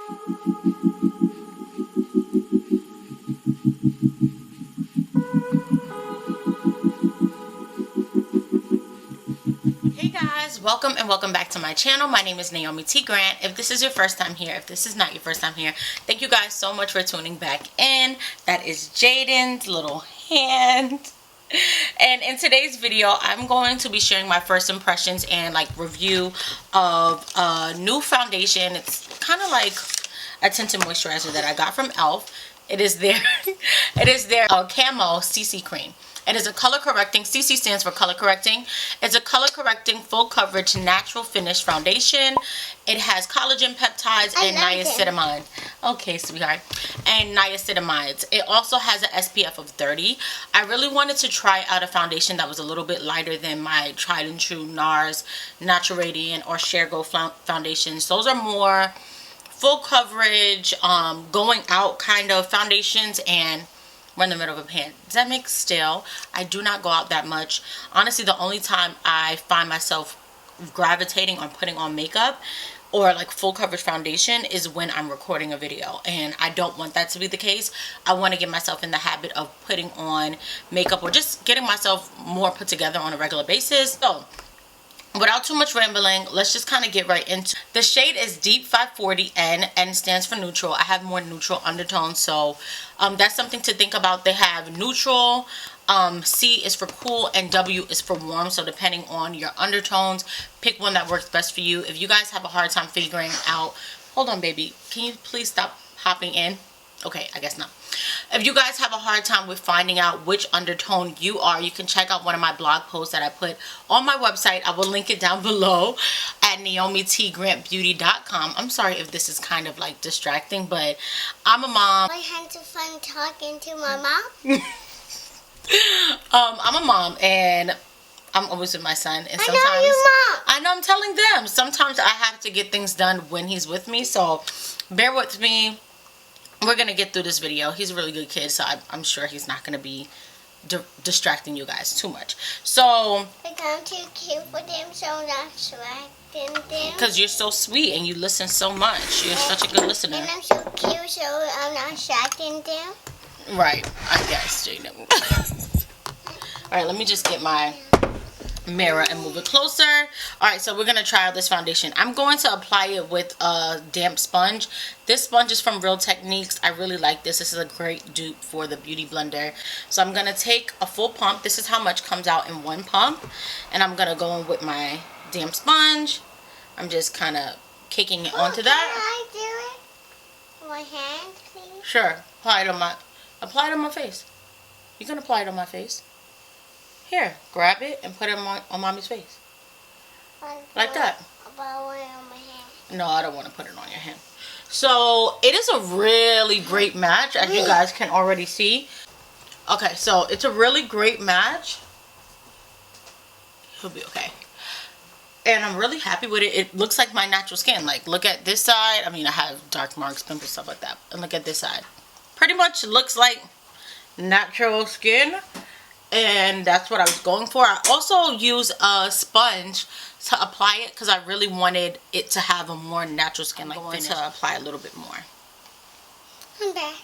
Hey guys, welcome and welcome back to my channel. My name is Naomi T. Grant. If this is your first time here, if this is not your first time here, thank you guys so much for tuning back in. That is Jaden's little hand. And in today's video, I'm going to be sharing my first impressions and like review of a new foundation. It's kind of like a tinted moisturizer that I got from E.L.F. It is their Camo Cc Cream. It is a color correcting, CC stands for color correcting. It's a color correcting, full coverage, natural finish foundation. It has collagen peptides and niacinamide. Okay, sweetheart. And niacinamides. It also has an SPF of 30. I really wanted to try out a foundation that was a little bit lighter than my tried and true NARS, Natural Radiant, or Share Go foundations. Those are more full coverage, going out kind of foundations and run the middle of a pan. Does that make still? I do not go out that much. Honestly, the only time I find myself gravitating on putting on makeup or like full coverage foundation is when I'm recording a video, and I don't want that to be the case. I want to get myself in the habit of putting on makeup or just getting myself more put together on a regular basis. So without too much rambling, let's just kind of get right into it. The shade is Deep 540 N stands for neutral. I have more neutral undertones, so that's something to think about. They have neutral, C is for cool, and W is for warm. So depending on your undertones, pick one that works best for you. If you guys have a hard time figuring out, hold on baby, can you please stop hopping in? Okay, I guess not. If you guys have a hard time with finding out which undertone you are, you can check out one of my blog posts that I put on my website. I will link it down below at naomitgrantbeauty.com. I'm sorry if this is kind of like distracting, but I'm a mom. I had some fun talking to my mom. I'm a mom and I'm always with my son, and sometimes I know your mom. I know, I'm telling them, sometimes I have to get things done when he's with me, so bear with me. We're going to get through this video. He's a really good kid, so I'm sure he's not going to be distracting you guys too much. So, I'm too cute for them, so I'm not distracting them. Because you're so sweet and you listen so much. You're such a good listener. And I'm so cute, so I'm not distracting them. Right, I guess, Jaden. Alright, let me just get my mirror and move it closer. Alright, so we're going to try out this foundation. I'm going to apply it with a damp sponge. This sponge is from Real Techniques. I really like this. This is a great dupe for the Beauty Blender. So I'm going to take a full pump. This is how much comes out in one pump. And I'm going to go in with my damp sponge. I'm just kind of caking it onto that. Can I do it? My hand, please? Sure. Apply it on my face. You can apply it on my face. Here, grab it and put it on mommy's face. Like that. About one on my hand. No, I don't want to put it on your hand. So, it is a really great match, as you guys can already see. Okay, so it's a really great match. He'll be okay. And I'm really happy with it. It looks like my natural skin. Like, look at this side. I mean, I have dark marks, pimples, stuff like that. And look at this side. Pretty much looks like natural skin. And that's what I was going for. I also use a sponge to apply it because I really wanted it to have a more natural skin like finish. To apply a little bit more. I'm back.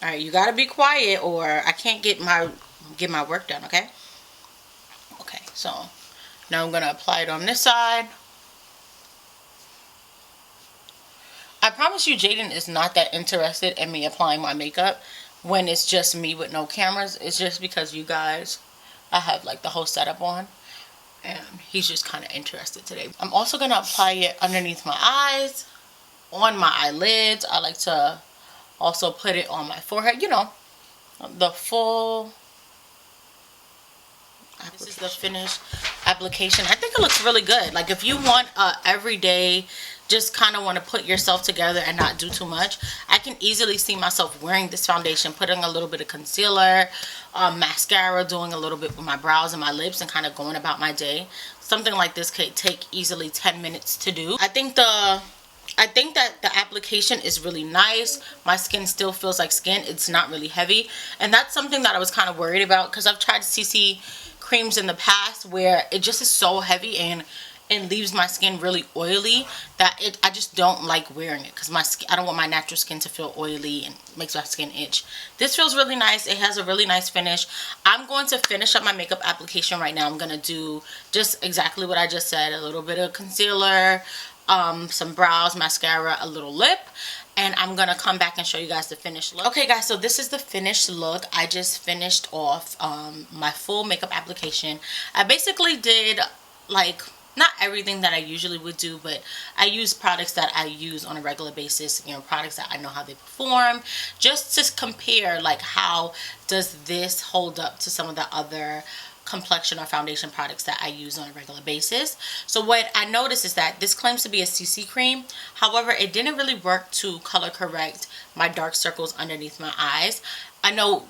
Alright, you gotta be quiet or I can't get my work done, okay? Okay, so now I'm gonna apply it on this side. I promise you Jaden is not that interested in me applying my makeup when it's just me with no cameras. It's just because you guys, I have like the whole setup on, and he's just kind of interested today. I'm also going to apply it underneath my eyes, on my eyelids. I like to also put it on my forehead, you know, the full. This is the finished application. I think it looks really good. Like if you want everyday, just kind of want to put yourself together and not do too much, I can easily see myself wearing this foundation, putting a little bit of concealer, mascara, doing a little bit with my brows and my lips, and kind of going about my day. Something like this could take easily 10 minutes to do. I think that the application is really nice. My skin still feels like skin. It's not really heavy, and that's something that I was kind of worried about because I've tried CC creams in the past where it just is so heavy and and leaves my skin really oily that I just don't like wearing it because my skin, I don't want my natural skin to feel oily and makes my skin itch. This feels really nice. It has a really nice finish. I'm going to finish up my makeup application right now. I'm going to do just exactly what I just said. A little bit of concealer, some brows, mascara, a little lip, and I'm gonna come back and show you guys the finished look. Okay guys, so this is the finished look. I just finished off my full makeup application. I basically did like not everything that I usually would do, but I use products that I use on a regular basis, you know, products that I know how they perform, just to compare like how does this hold up to some of the other complexion or foundation products that I use on a regular basis. So what I noticed is that this claims to be a CC cream. However, it didn't really work to color correct my dark circles underneath my eyes. I know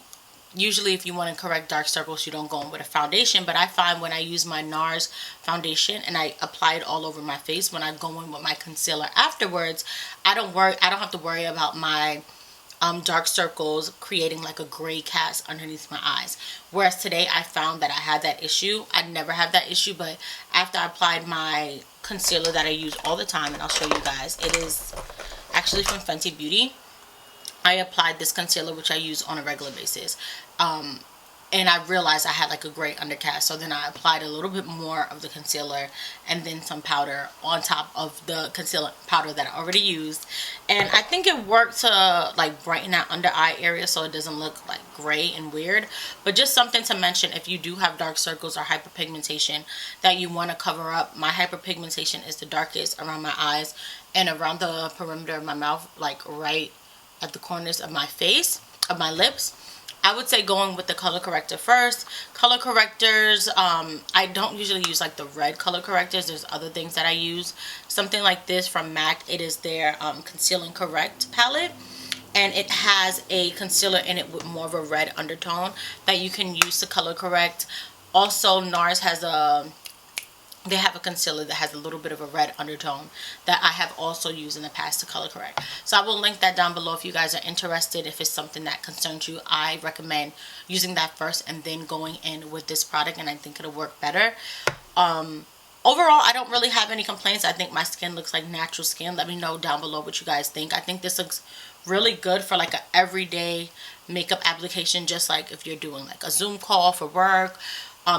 usually if you want to correct dark circles, you don't go in with a foundation, but I find when I use my NARS foundation and I apply it all over my face, when I go in with my concealer afterwards, I don't have to worry about my dark circles creating like a gray cast underneath my eyes. Whereas today I found that I had that issue. I never had that issue, but after I applied my concealer that I use all the time, and I'll show you guys, it is actually from Fenty Beauty. I applied this concealer, which I use on a regular basis, and I realized I had like a gray undercast. So then I applied a little bit more of the concealer and then some powder on top of the concealer powder that I already used, and I think it worked to like brighten that under eye area so it doesn't look like gray and weird. But just something to mention, if you do have dark circles or hyperpigmentation that you want to cover up, my hyperpigmentation is the darkest around my eyes and around the perimeter of my mouth, like right at the corners of my face, of my lips. I would say going with the color corrector first. Color correctors, I don't usually use like the red color correctors. There's other things that I use. Something like this from MAC. It is their Conceal and Correct palette. And it has a concealer in it with more of a red undertone that you can use to color correct. Also, NARS has they have a concealer that has a little bit of a red undertone that I have also used in the past to color correct. So I will link that down below if you guys are interested. If it's something that concerns you, I recommend using that first and then going in with this product, and I think it'll work better. Overall, I don't really have any complaints. I think my skin looks like natural skin. Let me know down below what you guys think. I think this looks really good for like an everyday makeup application, just like if you're doing like a Zoom call for work,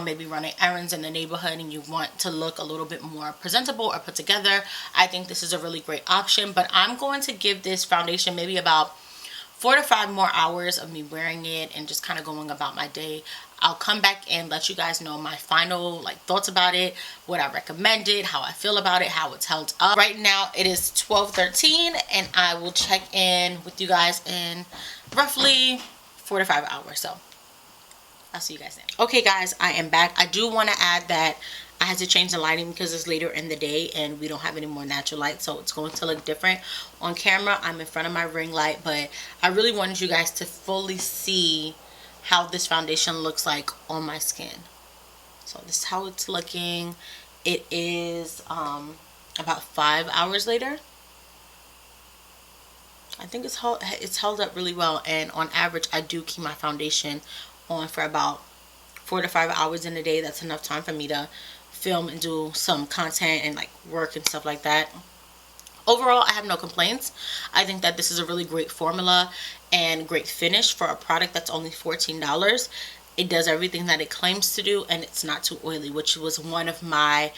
maybe running errands in the neighborhood and you want to look a little bit more presentable or put together. I think this is a really great option. But I'm going to give this foundation maybe about 4 to 5 more hours of me wearing it and just kind of going about my day. I'll come back and let you guys know my final like thoughts about it, what I recommended, how I feel about it, how it's held up. Right now it is 12:13 and I will check in with you guys in roughly 4 to 5 hours. So I'll see you guys then. Okay guys, I am back. I do want to add that I had to change the lighting because it's later in the day and we don't have any more natural light, so it's going to look different on camera. I'm in front of my ring light, but I really wanted you guys to fully see how this foundation looks like on my skin. So this is how it's looking. It is about 5 hours later. I think it's held up really well, and on average I do keep my foundation on for about 4 to 5 hours in a day. That's enough time for me to film and do some content and like work and stuff like that. Overall, I have no complaints. I think that this is a really great formula and great finish for a product that's only $14. It does everything that it claims to do, and it's not too oily, which was one of my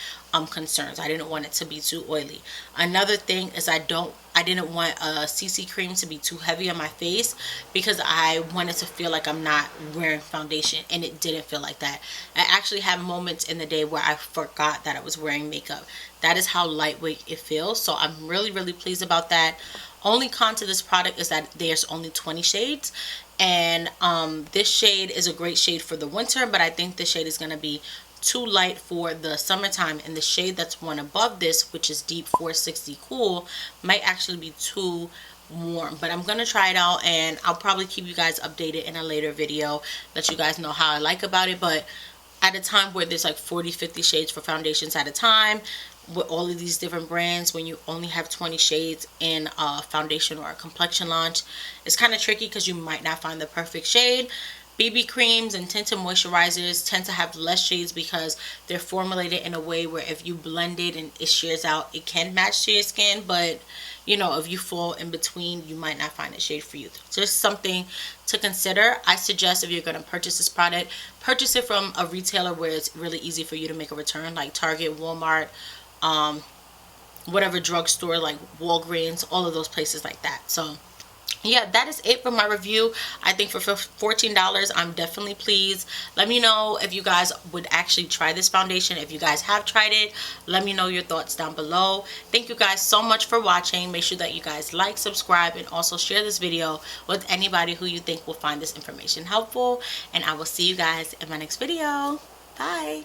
concerns. I didn't want it to be too oily. Another thing is I didn't want a CC cream to be too heavy on my face because I wanted to feel like I'm not wearing foundation, and it didn't feel like that. I actually had moments in the day where I forgot that I was wearing makeup. That is how lightweight it feels, so I'm really, really pleased about that. Only con to this product is that there's only 20 shades, and this shade is a great shade for the winter, but I think this shade is going to be too light for the summertime, and the shade that's one above this, which is Deep 460 Cool, might actually be too warm. But I'm going to try it out, and I'll probably keep you guys updated in a later video, let you guys know how I like about it. But at a time where there's like 40-50 shades for foundations at a time, with all of these different brands, when you only have 20 shades in a foundation or a complexion launch, it's kind of tricky because you might not find the perfect shade. BB creams and tinted moisturizers tend to have less shades because they're formulated in a way where if you blend it and it shears out, it can match to your skin. But you know, if you fall in between, you might not find a shade for you. Just something to consider. I suggest if you're going to purchase this product, purchase it from a retailer where it's really easy for you to make a return, like Target, Walmart, whatever drugstore, like Walgreens, all of those places like that. So yeah, that is it for my review. I think for $14, I'm definitely pleased. Let me know if you guys would actually try this foundation. If you guys have tried it, let me know your thoughts down below. Thank you guys so much for watching. Make sure that you guys like, subscribe, and also share this video with anybody who you think will find this information helpful. And I will see you guys in my next video. Bye.